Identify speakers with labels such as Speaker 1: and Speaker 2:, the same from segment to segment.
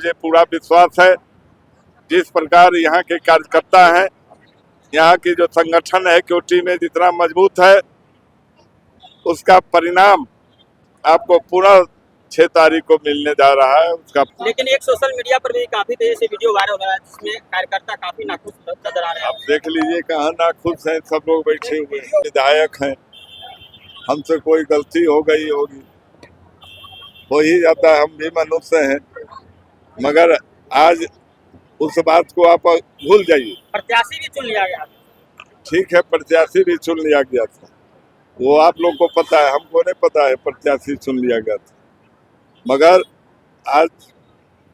Speaker 1: मुझे पूरा विश्वास है। जिस प्रकार यहाँ के कार्यकर्ता हैं, यहाँ की जो संगठन है केवटी में जितना मजबूत है, उसका परिणाम आपको पूरा 6 तारीख को मिलने जा रहा है उसका।
Speaker 2: लेकिन एक सोशल मीडिया पर भी काफी तेजी से वीडियो वायरल हो रहा है जिसमें कार्यकर्ता काफी नाखुश नजर आ रहे हैं।
Speaker 1: आप देख लीजिए कहाँ नाखुश हैं, सब लोग बैठे हुए हैं, विधायक हैं। हमसे कोई गलती हो गई होगी, हो ही जाता है, हम भी मनुष्य हैं, मगर आज उस बात को आप भूल जाइए।
Speaker 2: प्रत्याशी भी चुन लिया गया।
Speaker 1: ठीक है, प्रत्याशी भी चुन लिया गया था, वो आप लोग को पता है, हमको नहीं पता है प्रत्याशी चुन लिया गया था। मगर आज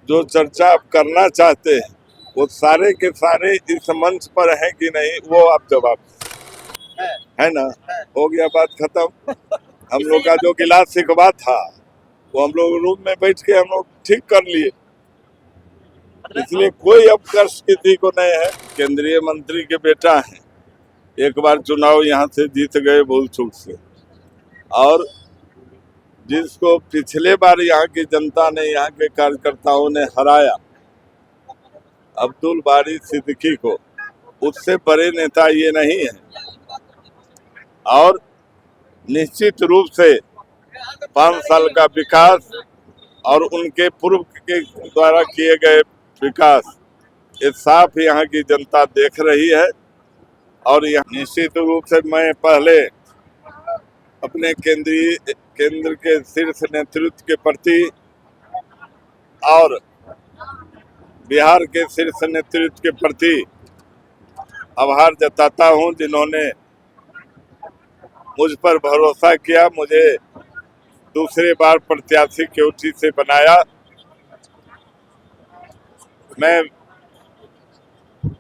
Speaker 1: जो चर्चा आप करना चाहते हैं वो सारे के सारे इस मंच पर हैं कि नहीं, वो आप जवाब है ना। हो गया, बात खत्म। हम लोग का जो गिला शिकवा था वो हम लोग रूम में बैठ के हम लोग ठीक कर लिए, इसलिए कोई अब कष्ट किसी को नहीं है। केंद्रीय मंत्री के बेटा हैं, एक बार चुनाव यहाँ से जीत गए भूल चूक से, और जिसको पिछले बार यहाँ की जनता ने, यहाँ के कार्यकर्ताओं ने हराया, अब्दुल बारी सिद्दीकी को, उससे बड़े नेता ये नहीं है। और निश्चित रूप से 5 साल का विकास और उनके पूर्व के द्वारा किए गए विकास, ये साफ यहाँ की जनता देख रही है। और यहाँ निश्चित रूप से मैं पहले अपने केंद्र के शीर्ष नेतृत्व के प्रति और बिहार के शीर्ष नेतृत्व के प्रति आभार जताता हूं, जिन्होंने मुझ पर भरोसा किया, मुझे दूसरी बार प्रत्याशी केवटी से बनाया। मैं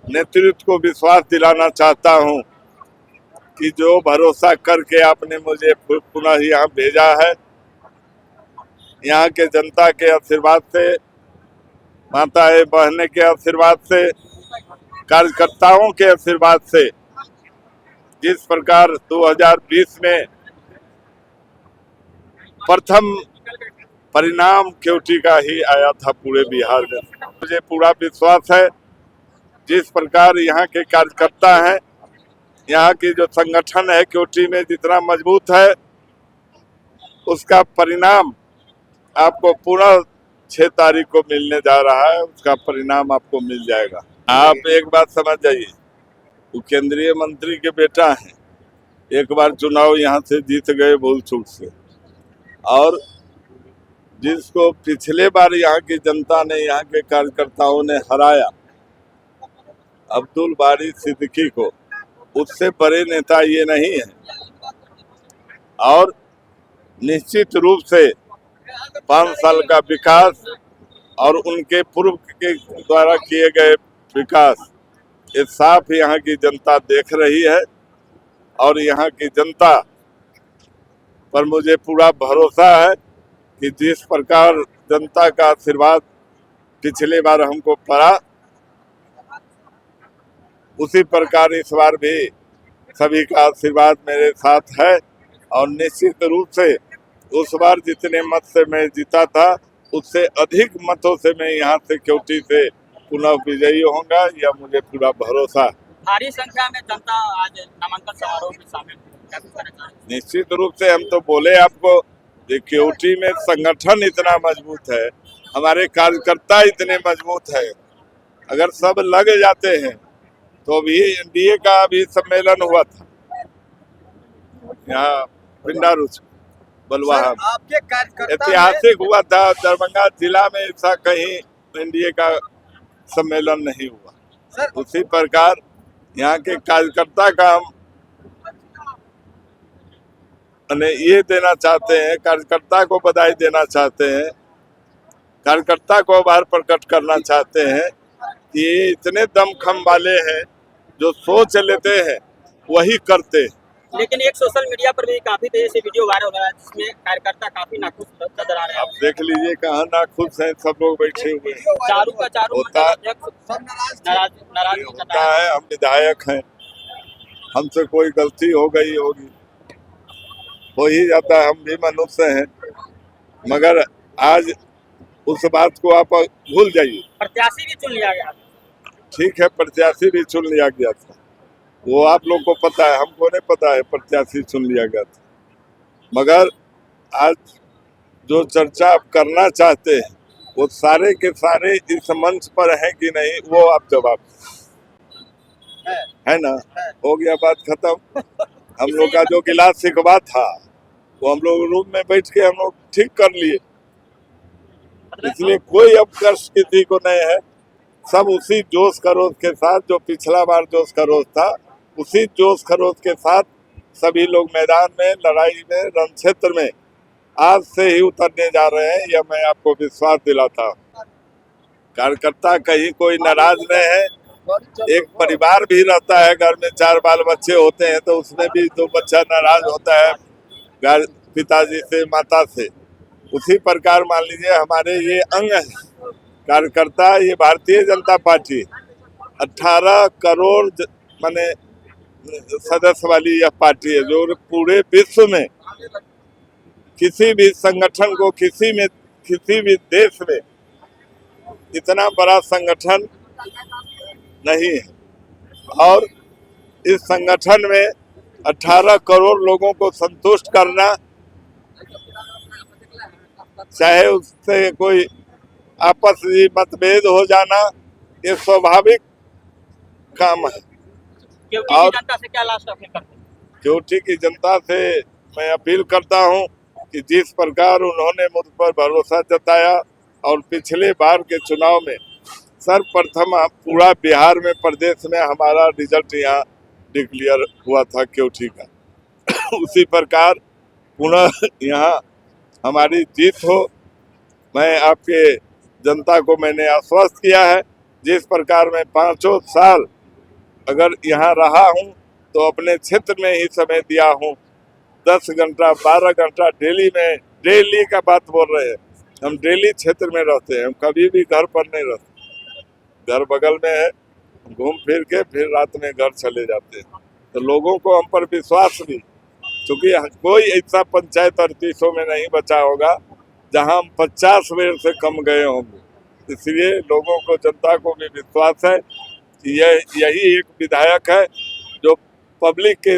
Speaker 1: नेतृत्व को विश्वास दिलाना चाहता हूं कि जो भरोसा करके आपने मुझे पुनः यहाँ भेजा है, यहाँ के जनता के आशीर्वाद से, माताएं बहने के आशीर्वाद से, कार्यकर्ताओं के आशीर्वाद से, जिस प्रकार 2020 में प्रथम परिणाम केवटी का ही आया था पूरे बिहार में, मुझे पूरा विश्वास है। जिस प्रकार यहाँ के कार्यकर्ता हैं, यहाँ की जो संगठन है केवटी में जितना मजबूत है, उसका परिणाम आपको पूरा 6 तारीख को मिलने जा रहा है, उसका परिणाम आपको मिल जाएगा। आप एक बात समझ जाइए, वो केंद्रीय मंत्री के बेटा हैं, एक बार चुनाव यहाँ से जीत गए भूल चूक से, और जिसको पिछले बार यहाँ की जनता ने, यहाँ के कार्यकर्ताओं ने हराया, अब्दुल बारी सिद्दीकी को, उससे बड़े नेता ये नहीं है। और निश्चित रूप से 5 साल का विकास और उनके पूर्व के द्वारा किए गए विकास, ये साफ यहाँ की जनता देख रही है। और यहाँ की जनता पर मुझे पूरा भरोसा है कि जिस प्रकार जनता का आशीर्वाद पिछले बार हमको पड़ा, उसी प्रकार इस बार भी सभी का आशीर्वाद मेरे साथ है। और निश्चित रूप से उस बार जितने मत से मैं जीता था, उससे अधिक मतों से मैं यहाँ से केवटी से पुनः विजयी होऊंगा, यह मुझे पूरा भरोसा है।
Speaker 2: भारी संख्या में जनता आज नामांकन समारोह में शामिल हुई।
Speaker 1: निश्चित रूप से हम तो बोले आपको, केवटी में संगठन इतना मजबूत है, हमारे कार्यकर्ता इतने मजबूत है, अगर सब लग जाते हैं तो अभी एनडीए का भी सम्मेलन हुआ था यहाँ पिंडारुच बलवाहा, ऐतिहासिक हुआ था। दरभंगा जिला में ऐसा कहीं एनडीए का सम्मेलन नहीं हुआ। उसी प्रकार यहाँ के कार्यकर्ता का हम ये देना चाहते हैं, कार्यकर्ता को बधाई देना चाहते हैं, कार्यकर्ता को आभार प्रकट करना चाहते हैं कि ये इतने दमखम वाले हैं, जो सोच लेते हैं वही करते हैं।
Speaker 2: लेकिन एक सोशल मीडिया पर भी काफी तेजी से वीडियो वायरल हो रहा है जिसमें कार्यकर्ता काफी नाखुश नजर आ रहे हैं।
Speaker 1: आप देख लीजिए कहाँ नाखुश हैं, सब लोग बैठे हुए हैं।
Speaker 2: चारों
Speaker 1: होता है, हम विधायक हैं, हमसे कोई गलती हो गई होगी, हो ही जाता है, हम भी मनुष्य हैं, मगर आज उस बात को आप भूल जाइए।
Speaker 2: प्रत्याशी भी चुन लिया गया।
Speaker 1: ठीक है, प्रत्याशी भी चुन लिया गया था, वो आप लोग को पता है, हमको नहीं पता है प्रत्याशी चुन लिया गया था। मगर आज जो चर्चा आप करना चाहते हैं वो सारे के सारे इस मंच पर हैं कि नहीं, वो आप जवाब है ना। हो गया, बात खत्म। हम लोग का जो गिलास शिकवा था वो हम लोग रूम में बैठ के हम लोग ठीक कर लिए, इसलिए कोई अब कष्ट किसी को नहीं है। सब उसी जोश खरोश के साथ, जो पिछला बार जोश खरोश था, उसी जोश खरोश के साथ सभी लोग मैदान में, लड़ाई में, रण क्षेत्र में आज से ही उतरने जा रहे हैं। यह मैं आपको विश्वास दिलाता हूँ। कार्यकर्ता कहीं कोई नाराज नहीं है। एक परिवार भी रहता है, घर में 4 बाल बच्चे होते हैं तो उसमें भी 2 बच्चा नाराज होता है घर पिताजी से, माता से। उसी प्रकार मान लीजिए हमारे ये अंग है कार्यकर्ता, ये भारतीय जनता पार्टी 18 करोड़ माने सदस्य वाली यह पार्टी है, जो पूरे विश्व में किसी भी संगठन को, किसी भी देश में इतना बड़ा संगठन नहीं है। और इस संगठन में 18 करोड़ लोगों को संतुष्ट करना, चाहे उससे कोई आपसी मतभेद हो जाना, ये स्वाभाविक काम है।
Speaker 2: और जनता से क्या लास्ट अपील करते हैं?
Speaker 1: केवटी की जनता से मैं अपील करता हूं कि जिस प्रकार उन्होंने मुझ पर भरोसा जताया और पिछले बार के चुनाव में सर्वप्रथम पूरा बिहार में, प्रदेश में हमारा रिजल्ट यहाँ डिक्लेयर हुआ था केवटी का, उसी प्रकार पुनः यहाँ हमारी जीत हो। मैं आपके जनता को मैंने आश्वस्त किया है, जिस प्रकार मैं 5 साल अगर यहाँ रहा हूँ तो अपने क्षेत्र में ही समय दिया हूँ। 10 घंटा 12 घंटा डेली में, डेली का बात बोल रहे हैं, हम डेली क्षेत्र में रहते हैं, हम कभी भी घर पर नहीं रहते। घर बगल में है, घूम फिर के फिर रात में घर चले जाते हैं। तो लोगों को हम पर विश्वास भी, क्योंकि कोई ऐसा पंचायत 3800 में नहीं बचा होगा जहां हम 50 बेर से कम गए होंगे। इसलिए लोगों को, जनता को भी विश्वास है कि यही एक विधायक है जो पब्लिक के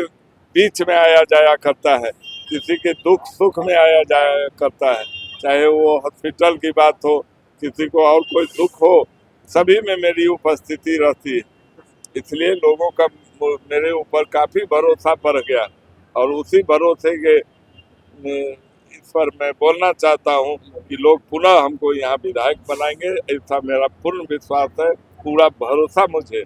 Speaker 1: बीच में आया जाया करता है, किसी के दुख सुख में आया जाया करता है, चाहे वो हॉस्पिटल की बात हो, किसी को और कोई दुख हो, सभी में मेरी उपस्थिति रहती है। इसलिए लोगों का मेरे ऊपर काफी भरोसा बढ़ गया और उसी भरोसे के इस पर मैं बोलना चाहता हूं कि लोग पुनः हमको यहाँ विधायक बनाएंगे, ऐसा मेरा पूर्ण विश्वास है, पूरा भरोसा मुझे।